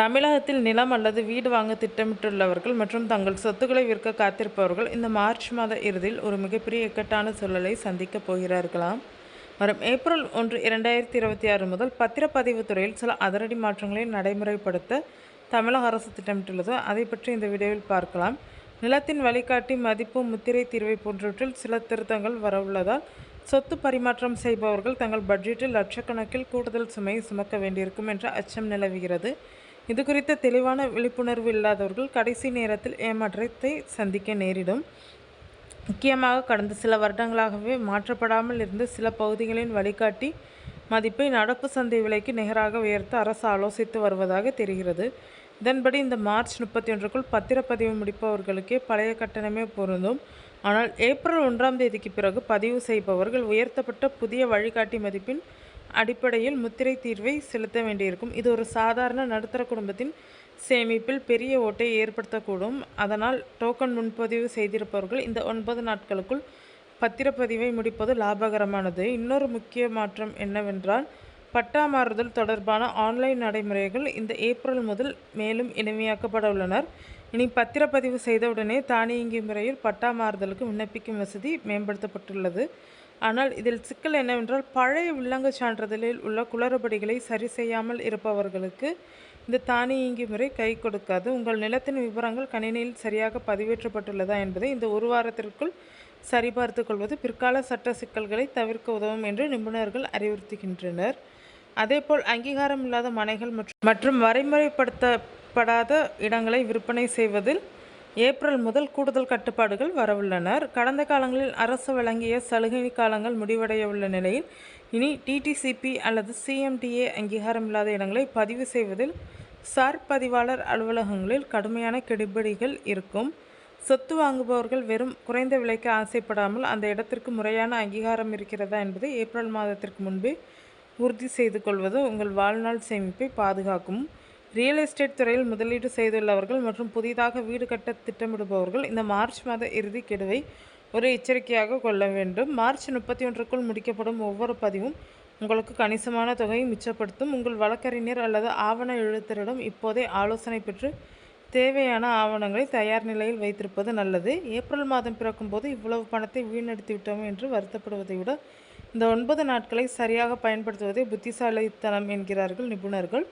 தமிழகத்தில் நிலம் அல்லது வீடு வாங்க திட்டமிட்டுள்ளவர்கள் மற்றும் தங்கள் சொத்துக்களை விற்க காத்திருப்பவர்கள் இந்த மார்ச் மாத இறுதியில் ஒரு மிகப்பெரிய இக்கட்டான சூழலை சந்திக்கப் போகிறார்களாம். வரும் ஏப்ரல் 1, 2026 முதல் பத்திரப்பதிவு துறையில் சில அதிரடி மாற்றங்களை நடைமுறைப்படுத்த தமிழக அரசு திட்டமிட்டுள்ளது. அதை பற்றி இந்த வீடியோவில் பார்க்கலாம். நிலத்தின் வழிகாட்டி, மதிப்பு, முத்திரை தீர்வை போன்றவற்றில் சில திருத்தங்கள் வரவுள்ளதால் சொத்து பரிமாற்றம் செய்பவர்கள் தங்கள் பட்ஜெட்டில் லட்சக்கணக்கில் கூடுதல் சுமையை சுமக்க வேண்டியிருக்கும் என்ற அச்சம் நிலவுகிறது. இது குறித்த தெளிவான விழிப்புணர்வு இல்லாதவர்கள் கடைசி நேரத்தில் ஏமாற்றத்தை சந்திக்க நேரிடும். முக்கியமாக கடந்த சில வருடங்களாகவே மாற்றப்படாமல் இருந்த சில பகுதிகளின் வழிகாட்டி மதிப்பை நடப்பு சந்தை விலைக்கு நிகராக உயர்த்த அரசு ஆலோசித்து வருவதாக தெரிகிறது. இதன்படி இந்த மார்ச் 31க்குள் பத்திரப்பதிவு முடிப்பவர்களுக்கே பழைய கட்டணமே பொருந்தும். ஆனால் ஏப்ரல் 1ஆம் தேதிக்கு பிறகு பதிவு செய்பவர்கள் உயர்த்தப்பட்ட புதிய வழிகாட்டி மதிப்பின் அடிப்படையில் முத்திரை தீர்வை செலுத்த வேண்டியிருக்கும். இது ஒரு சாதாரண நடுத்தர குடும்பத்தின் சேமிப்பில் பெரிய ஓட்டை ஏற்படுத்தக்கூடும். அதனால் டோக்கன் முன்பதிவு செய்திருப்பவர்கள் இந்த 9 நாட்களுக்குள் பத்திரப்பதிவை முடிப்பது லாபகரமானது. இன்னொரு முக்கிய மாற்றம் என்னவென்றால், பட்டா மாறுதல் தொடர்பான ஆன்லைன் நடைமுறைகள் இந்த ஏப்ரல் முதல் மேலும் எளிமையாக்கப்பட உள்ளனர். இனி பத்திரப்பதிவு செய்தவுடனே தானியங்கி முறையில் பட்டா மாறுதலுக்கு விண்ணப்பிக்கும் வசதி மேம்படுத்தப்பட்டுள்ளது. ஆனால் இதில் சிக்கல் என்னவென்றால், பழைய வில்லங்க சான்றிதழில் உள்ள குளறுபடிகளை சரி செய்யாமல் இருப்பவர்களுக்கு இந்த தானியங்கி முறை கை கொடுக்காது. உங்கள் நிலத்தின் விவரங்கள் கணினியில் சரியாக பதிவேற்றப்பட்டுள்ளதா என்பதை இந்த ஒரு வாரத்திற்குள் சரிபார்த்து கொள்வது பிற்கால சட்ட சிக்கல்களை தவிர்க்க உதவும் என்று நிபுணர்கள் அறிவுறுத்துகின்றனர். அதேபோல் அங்கீகாரம் இல்லாத மனைகள் மற்றும் வரைமுறைப்படுத்தப்படாத இடங்களை விற்பனை செய்வதில் ஏப்ரல் முதல் கூடுதல் கட்டுப்பாடுகள் வரவுள்ளனர். கடந்த காலங்களில் அரசு வழங்கிய சலுகை காலங்கள் முடிவடைய உள்ள நிலையில் இனி டிடிசிபி அல்லது சிஎம்டிஏ அங்கீகாரம் இல்லாத இடங்களை பதிவு செய்வதில் சார் பதிவாளர் அலுவலகங்களில் கடுமையான கெடுபிடிகள் இருக்கும். சொத்து வாங்குபவர்கள் வெறும் குறைந்த விலைக்கு ஆசைப்படாமல் அந்த இடத்திற்கு முறையான அங்கீகாரம் இருக்கிறதா என்பதை ஏப்ரல் மாதத்திற்கு முன்பே உறுதி செய்து கொள்வது உங்கள் வாழ்நாள் சேமிப்பை பாதுகாக்கும். ரியல் எஸ்டேட் துறையில் முதலீடு செய்துள்ளவர்கள் மற்றும் புதிதாக வீடு கட்ட திட்டமிடுபவர்கள் இந்த மார்ச் மாத இறுதி கெடுவை ஒரு எச்சரிக்கையாக கொள்ள வேண்டும். மார்ச் 31க்குள் முடிக்கப்படும் ஒவ்வொரு பதிவும் உங்களுக்கு கணிசமான தொகையை மிச்சப்படுத்தும். உங்கள் வழக்கறிஞர் அல்லது ஆவண எழுத்தரிடம் இப்போதே ஆலோசனை பெற்று தேவையான ஆவணங்களை தயார் நிலையில் வைத்திருப்பது நல்லது. ஏப்ரல் மாதம் பிறக்கும் போது இவ்வளவு பணத்தை வீணடித்து விட்டோம் என்று வருத்தப்படுவதை விட இந்த 9 நாட்களை சரியாக பயன்படுத்துவதே புத்திசாலித்தனம் என்கிறார்கள் நிபுணர்கள்.